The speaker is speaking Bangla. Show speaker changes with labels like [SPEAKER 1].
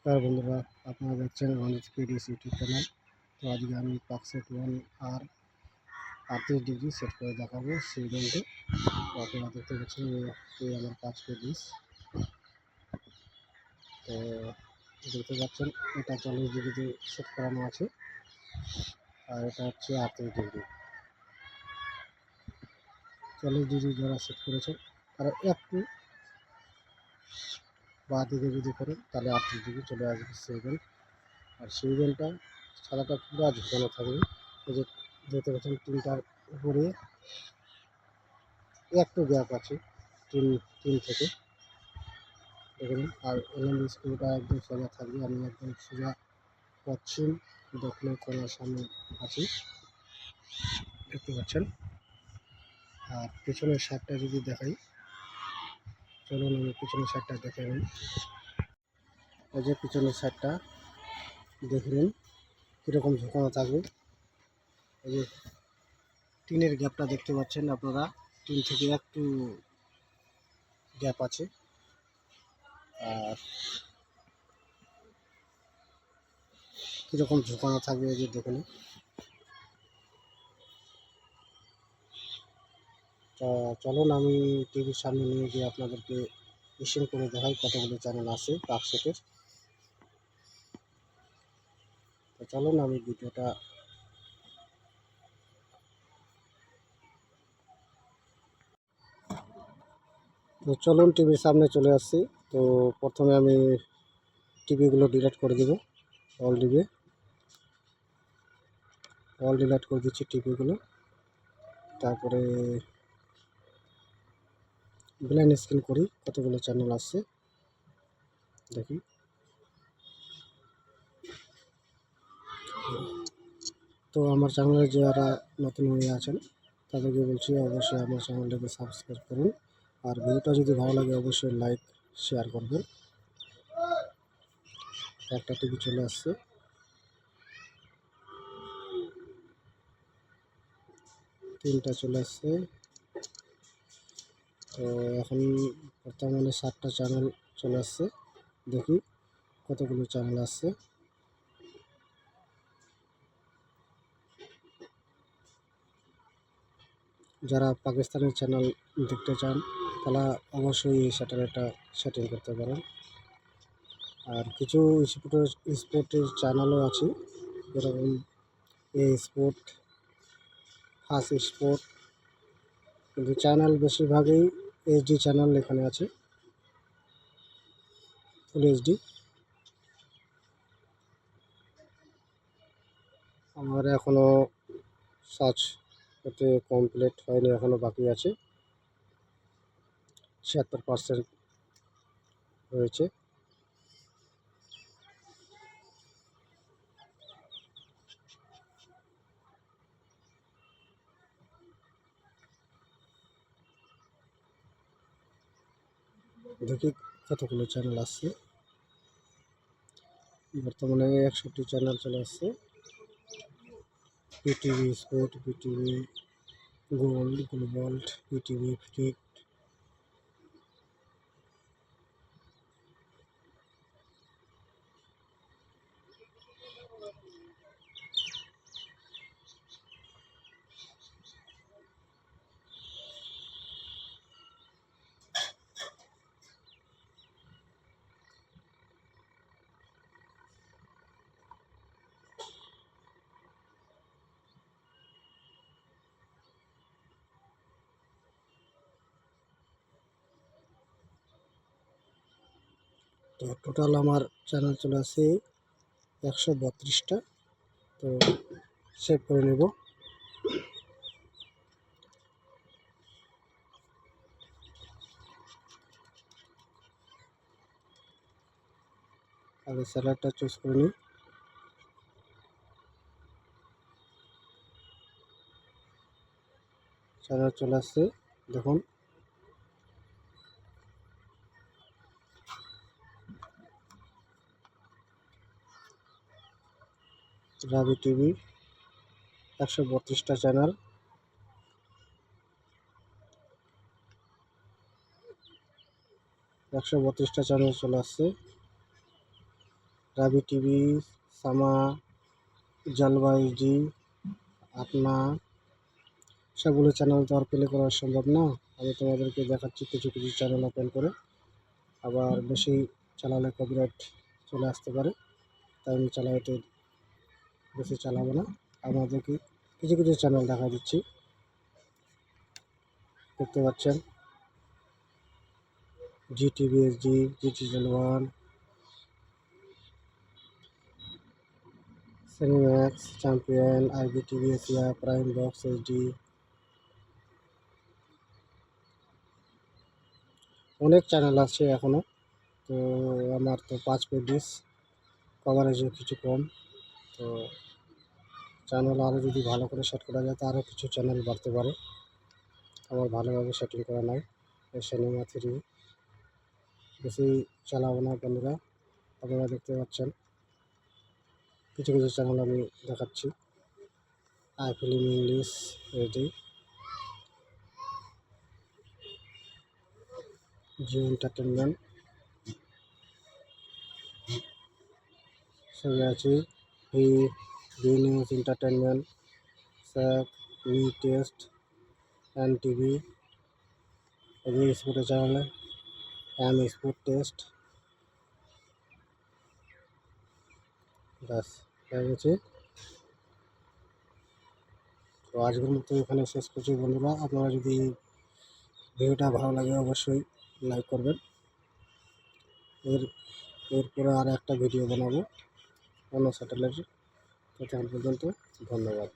[SPEAKER 1] নমস্কার বন্ধুরা, আপনারা দেখছেন রঞ্জিত পিডিএস ইউটিউব চ্যানেল। তো আজকে আমি পাকসেট 1 আর 38 ডিগ্রি সেট করে দেখাবো সেই বেল্টে। তো আপনারা দেখতে পাচ্ছেন এই আমার 5 পিস। তো দেখতে পাচ্ছেন এটা 40 ডিগ্রিতে সেট করানো আছে, আর এটা হচ্ছে 38 ডিগ্রি। 40 ডিগ্রি যারা সেট করেছে তারা একটু বা দিকে যদি করেন তাহলে 38 ডিগ্রি চলে আসবে সেই বেল্ট। আর সেই বেল্টটা সাদাটা পুরো ঝুঁকানো থাকবে। এই যে দেখতে পাচ্ছেন তিনটার উপরে একটু গ্যাপ আছে তিন থেকে দেখুন। আর এলএম স্ক্রুটা একদম সোজা থাকবে। আমি একদম সোজা পশ্চিম দক্ষিণ কোণার সামনে আছি, দেখতে পাচ্ছেন। আর পেছনের সাইডটা যদি দেখাই, চলুন আমি পিছনের সাইডটা দেখে নিন। এই যে পিছনের সাইডটা দেখে নিন কীরকম ঝুঁকানো থাকবে। এই যে টিনের গ্যাপটা দেখতে পাচ্ছেন আপনারা, টিন থেকে একটু গ্যাপ আছে। আর কীরকম ঝুঁকানো থাকবে এই যে দেখুন। চলুন আমি টিভির সামনে নিয়ে গিয়ে আপনাদেরকে মেশিন করে দেখাই কতগুলো চ্যানেল আছে পাকসেটের। তো চলুন আমি ভিডিওটা চলুন টিভির সামনে চলে আসছি। তো প্রথমে আমি টিভিগুলো ডিলিট করে দেব। অল ডিলিট করে দিচ্ছি টিভিগুলো। তারপরে ব্ল্যান্ড স্ক্রিন করি কতগুলো চ্যানেল আসছে দেখি। তো আমার চ্যানেলে যারা নতুন হয়ে আছেন তাদেরকে বলছি অবশ্যই আমার চ্যানেলটাকে সাবস্ক্রাইব করুন। আর ভিডিওটা যদি ভালো লাগে অবশ্যই লাইক শেয়ার করবেন। একটা টিভি চলে আসছে, তিনটা চলে আসছে। তো এখন বর্তমানে 7টা চ্যানেল চলে আসছে। দেখি কতগুলো চ্যানেল আসছে। যারা পাকিস্তানি চ্যানেল দেখতে চান তারা অবশ্যই এই স্যাটেলাইটটা সেটিং করতে পারেন। আর কিছু স্পোর্টের চ্যানেলও আছে, যেরকম এ স্পোর্ট, ফার্স্ট স্পোর্ট। কিন্তু চ্যানেল বেশিরভাগই এইচডি চ্যানেল এখানে আছে, ফুল এইচডি। আমার এখনও সার্চ করতে কমপ্লিট হয়নি, এখনও বাকি আছে, 76% রয়েছে। দেখি কতগুলো চ্যানেল আসছে। বর্তমানে 61 চ্যানেল চলে আসছে। PTV sport, PTV gold, global, PTV Flick. তো টোটাল আমার চ্যানেল চলে আসছে 132টা। তো সেভ করে নেব। আগে স্যালাডটা চুজ করে নিই। চ্যানেল চলে আসছে দেখুন। রাবি টিভি 132টা চ্যানেল। চলে আসছে। রাবি টিভি, সামা, জলবায়ুজি, আপনা, সবগুলো চ্যানেল তো আর প্লে করা সম্ভব না। আমি তোমাদেরকে দেখাচ্ছি কিছু কিছু চ্যানেল ওপেন করে। আবার বেশি চালালে কপিরাইট চলে আসতে পারে, তাই আমি চালাতে বেশি চালাবো না। আপনাদেরকে কিছু কিছু চ্যানেল দেখা দিচ্ছি, দেখতে পাচ্ছেন GTVSG, GT1, Cinemax, champion, IBTV Asia, prime box HD, অনেক চ্যানেল আছে এখনও। তো আমার তো 5 পেডিস, কভারেজও কিছু কম। তো চ্যানেল আরও যদি ভালো করে সেট করা যায় তো আরও কিছু চ্যানেল বাড়তে পারে। আমার ভালোভাবে সেটিং করা নাই। সিনেমা 3 বেশি চালাবো না বন্ধুরা, আপনারা দেখতে পাচ্ছেন কিছু কিছু চ্যানেল আমি দেখাচ্ছি। iFilm English, HD, Jio entertainment, সবই আছে। বি নিউজ এন্টারটেনমেন্ট, স্যাক, মি টেস্ট, NTV, স্পোর্টের চ্যানেলে স্পোর্ট টেস্ট। ব্যাস হয়ে গেছে। তো আজকের মতো এখানে শেষ করছি বন্ধুরা। আপনারা যদি ভিডিওটা ভালো লাগে অবশ্যই লাইক করবেন। এরপরে আর একটা ভিডিও বানাবো অন্য স্যাটেলাইটে। ততক্ষণ পর্যন্ত ধন্যবাদ।